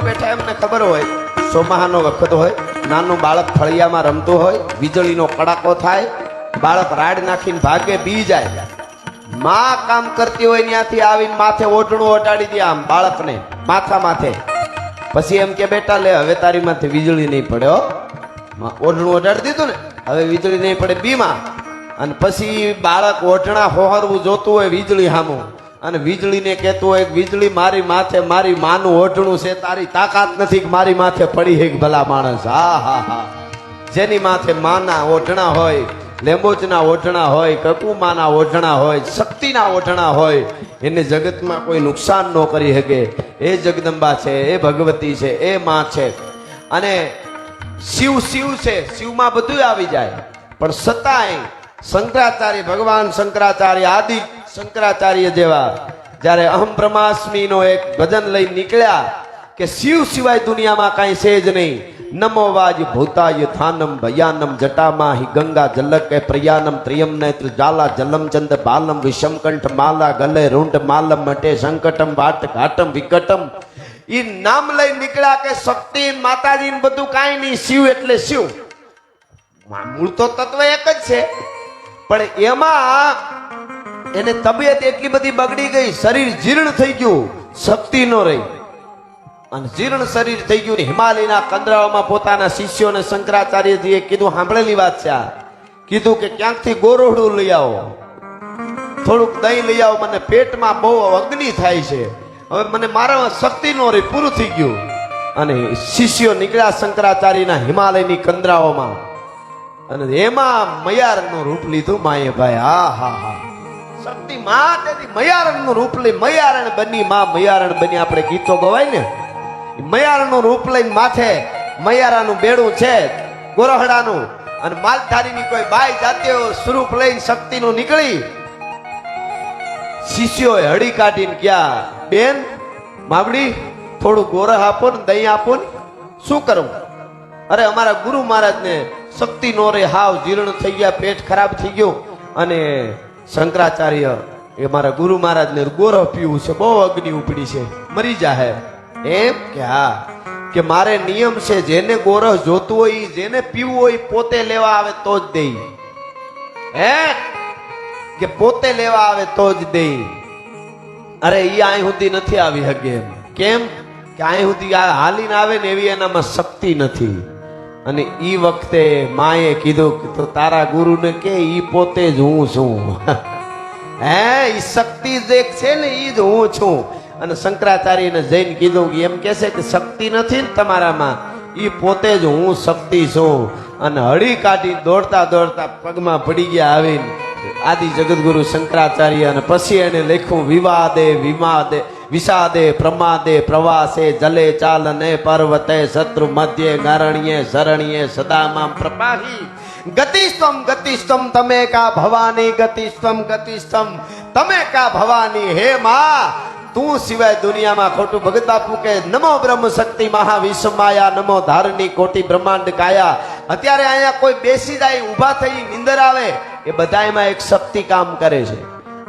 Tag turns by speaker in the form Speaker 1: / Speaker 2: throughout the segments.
Speaker 1: બેઠા એમને ખબર હોય ચોમાહાનો વખત હોય, નાનું બાળક ફળિયામાં રમતું હોય, વીજળીનો કડાકો થાય, બાળક રાડ નાખીને ભાગે બી જાય. માં કામ કરતી હોય ત્યાંથી આવીને માથે ઓઢણું ઓટાડી દે આમ બાળકને માથા માથે. પછી એમ કે બેટા લે હવે તારી માથે વીજળી નહીં પડે હો. ઓઢણું ઓટાડી દીધું ને હવે વીજળી નહીં પડે બીમાં. અને પછી બાળક ઓઢણા હોહરવું જોતું હોય વીજળી સામું, અને વીજળીને કહેતું હોય વીજળી મારી માથે મારી માનું ઓઢણું છે, તારી તાકાત નથી કે મારી માથે પડી હે ભલા માણસ. હા હા હા. જેની માથે માના ઓઢણા હોય, લેંબોચના ઓઢણા હોય, કકુમાના ઓઢણા હોય, શક્તિના ઓઢણા હોય, એને જગતમાં કોઈ નુકસાન ન કરી શકે. એ જગદંબા છે, એ ભગવતી છે, એ માં છે. અને શિવ શિવ છે, શિવમાં બધું આવી જાય. પણ છતાંય શંકરાચાર્ય, ભગવાન શંકરાચાર્ય, આદિ શંકરાચાર્ય જેવા જ્યારે અહમ બ્રહ્માસ્મિનો એક ભજન લઈ નીકળ્યા કે શિવ સિવાય દુનિયામાં કાંઈ છે જ નહીં. નમો વાજ ભૂતાય થાનમ ભયાનમ જટામાં હિ ગંગા જલક પ્રયાનમ ત્રિયમ નેત્ર જાલા જલમ ચંદ બાલમ વિષમકંઠ માલા ગલે રૂંઢ માલમ મટે સંકટમ વાટ ઘાટમ વિકટમ. એ નામ લઈ નીકળ્યા કે શક્તિ માતાજી બધું કાંઈ નહીં, શિવ એટલે શિવ. મૂળ તો તત્વ એક જ છે, પણ એમાં એને તબિયત એટલી બધી બગડી ગઈ, શરીર જીર્ણ થઈ ગયું, શક્તિ નો રહી. અને જીર્ણ શરીર થઈ ગયું. હિમાલયના કંદરાઓમાં પોતાના શિષ્યોને શંકરાચાર્યજીએ કીધું, સાંભળેલી વાત છે આ, કીધું કે ક્યાંકથી ગોરોહડું લઈ આવો, થોડુંક દહીં લઈ આવો, મને પેટમાં બહુ અગ્નિ થાય છે, હવે મને મારા શક્તિ નો રહી, પૂરું થઈ ગયું. અને શિષ્યો નીકળ્યા શંકરાચાર્યના હિમાલયની કંદરાઓમાં, અને એમાં મયારનું રૂપ લીધું માએ ભાઈ. હા હા હા. શક્તિ માં તેથી મયારણનું રૂપ લઈ મયારણ બની, માં મયારણ બની. આપણે ગીતો ગવાય ને, મયારણનું રૂપ લઈને માથે મયારાનું બેડું છે ગોરહડાનું, અને માલધારીની કોઈ બાઈ જાતીય સ્વરૂપ લઈને શક્તિનું નીકળી. શિષ્યોએ હળી કાઢીને ક્યાં, બેન માવડી થોડું ગોરહ આપો ને, દહીં આપો ને. શું કરું? અરે અમારા ગુરુ મહારાજને શક્તિ નો રે, હાવ જીર્ણ થઈ ગયા, પેટ ખરાબ થઈ ગયું. અને શંકરાચાર્ય એ મારા ગુરુ મહારાજને ગોરહ પીવું છે, બહુ અગ્નિ ઉપડી છે, મરી જાહે. એમ કે હા, કે મારે નિયમ છે, જેને ગોરહ જોતું હોય, જેને પીવું હોય પોતે લેવા આવે તો જ દે. હે કે પોતે લેવા આવે તો જ દે. અરે ઈ અહીં સુધી નથી આવી શકે. કેમ કે અહીં સુધી હાલીને આવે ને એવી એનામાં શક્તિ નથી. અને ઈ વખતે માએ કીધું કે તો તારા ગુરુને કે ઈ પોતે જ હું છું. હે ઈ શક્તિ જે છે ને ઈ જ હું છું. અને શંકરાચાર્યને જઈને કીધું કે એમ કે છે કે શક્તિ નથી ને તમારામાં, ઈ પોતે જ હું શક્તિ છું. અને હળી કાઢી દોડતા દોડતા પગમાં પડી ગયા આવીને આદિ જગતગુરુ શંકરાચાર્ય. અને પછી એને લખ્યું, વિવાદે વિમાદે વિષાદે પ્રમાદે પ્રવાસે જલે ચાલને પર્વતે શત્રુ મધ્યે ગારણ્યે શરણ્યે સદામાં પ્રપાહી. ગતિસ્તમ ગતિસ્તમ તમે કા ભવાની, ગતિસ્તમ ગતિસ્તમ તમે કા ભવાની. હે માં, તું સિવાય દુનિયામાં ખોટું. ભગત બાપુ કે નમો બ્રહ્મ શક્તિ મહાવિશ્વ માયા, નમો ધારણી કોટી બ્રહ્માંડ કાયા. અત્યારે અહીંયા કોઈ બેસી જાય, ઊભા થઈ નિંદર આવે, એ બધા એમાં એક શક્તિ કામ કરે છે.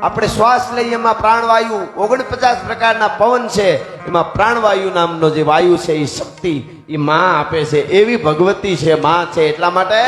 Speaker 1: આપણે શ્વાસ લઈએ એમાં પ્રાણવાયુ, 49 પ્રકારના પવન છે, એમાં પ્રાણવાયુ નામનો જે વાયુ છે એ શક્તિ એ માં આપે છે. એવી ભગવતી છે, માં છે. એટલા માટે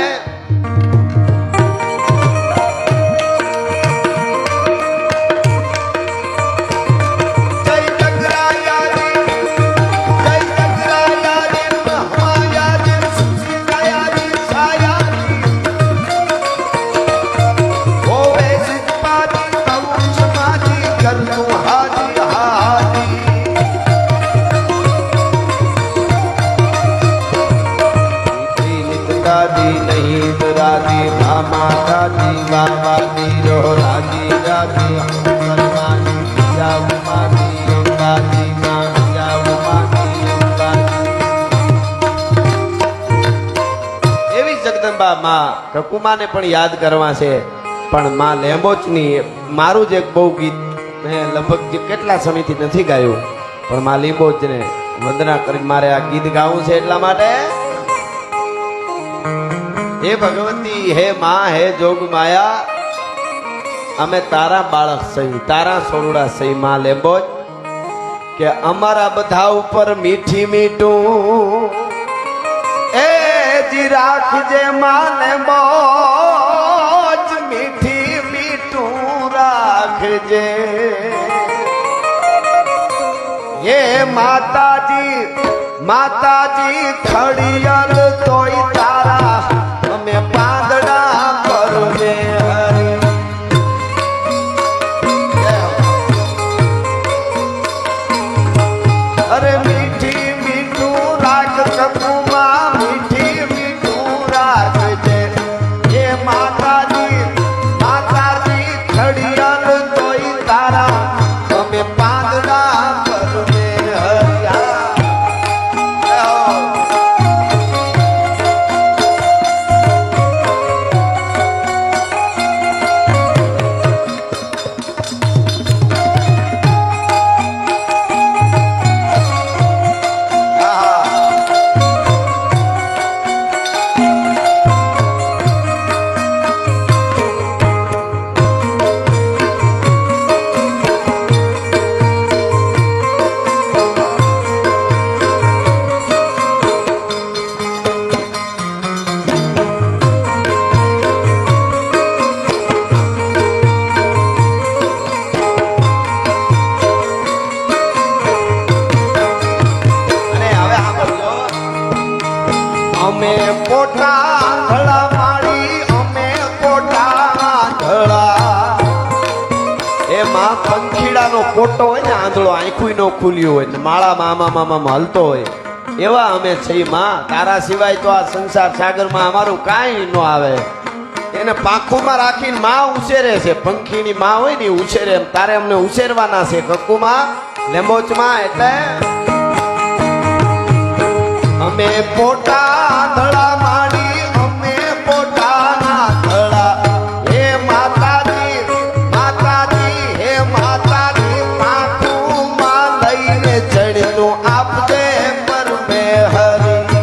Speaker 1: કકુમાને પણ યાદ કરવા છે. પણ માં લેંબોચની મારું જ એક બહુ ગીત મેં લગભગ કેટલા સમયથી નથી ગાયું, પણ માં લીંબોચને વંદના કરી મારે આ ગીત ગાવું છે. એટલા માટે હે ભગવતી, હે માં, હે જોગ માયા, અમે તારા બાળક સહી, તારા સોરડા સહી માં લેંબોચ. કે અમારા બધા ઉપર મીઠી મીઠું એ જી રાખજે માને મોજ મીઠી મીઠું રાખજે એ માતાજી માતાજી ખડિયાલ તોય તારા અમે પાંદડા પરમે હરી અરે મીઠી મીઠું રાખ કકુમાં મીઠી મીઠું રાખજે એ માતાજી માતાજી ખડિયાલ તોય તારા અમે પાંદડા પરમે હરિયા અમે પોટા ધળા માળી અમે પોટા ધળા એમાં પંખીડાનો પોટો હોય ને આંધળો આંખું નો ખુલ્યું હોય ને માળામાં આમાં હલતો હોય એવા અમે છીએ માં તારા સિવાય તો આ સંસાર સાગરમાં અમારું કાંઈ ન આવે એને પાંખુમાં રાખીને માં ઉછેરે છે પંખીની માં હોય ને ઉછેરે એમ તારે અમને ઉછેરવાના છે કક્કુમાં લેંબોચમાં એટલે અમે પોટા ધળા માડી અમે પોટા ધળા હે માતાજી માતાજી હે માતાજી પાંખુમાં લઈને ચડનું આપજે પરમે હરી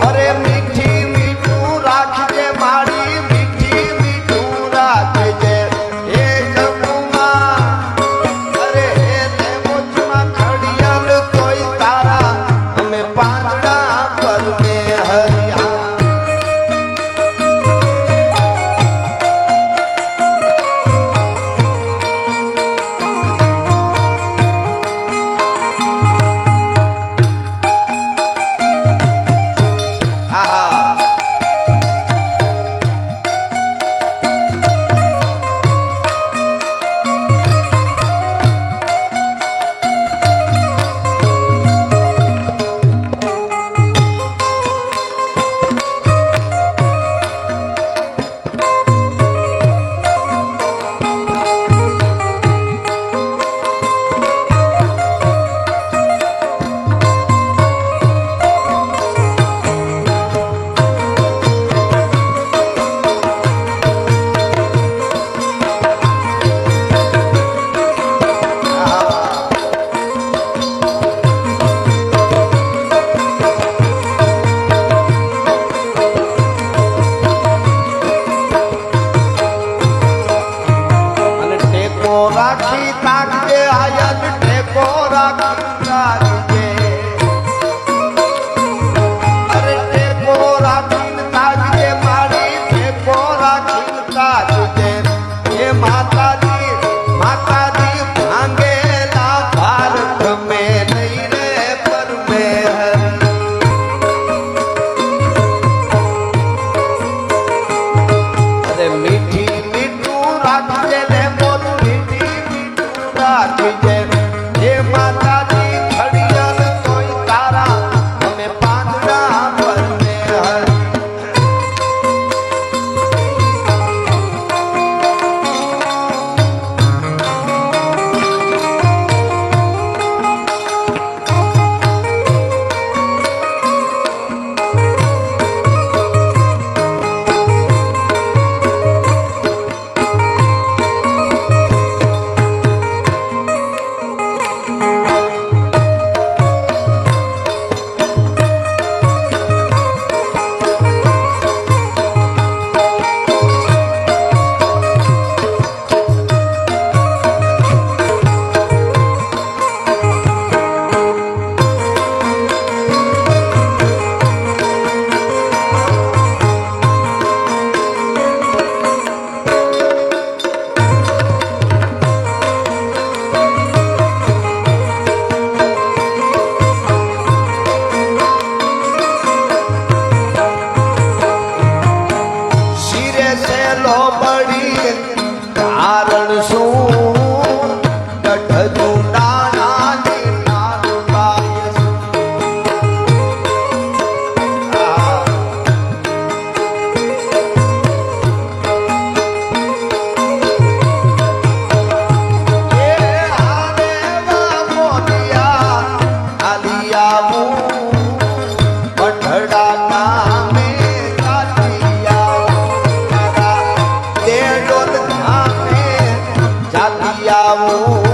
Speaker 1: અરે મીઠી મીઠું રાખજે માડી મીઠી મીઠું રાખજે હે કકુમાં રાખી તાકજે આયન ટેકો રાખી તાકજે અરે ટેકો રાખી તાકજે મારી ટેકો રાખી તાકજે એ માતાજી માતાજી ભાંગેલા ભારત મે નહીં રે પરમે અરે મીઠી મીઠું રાખજે ને હે માતાજી ખડિયાલ તોય તારા અમે પાંદડા પરમે હરી આવું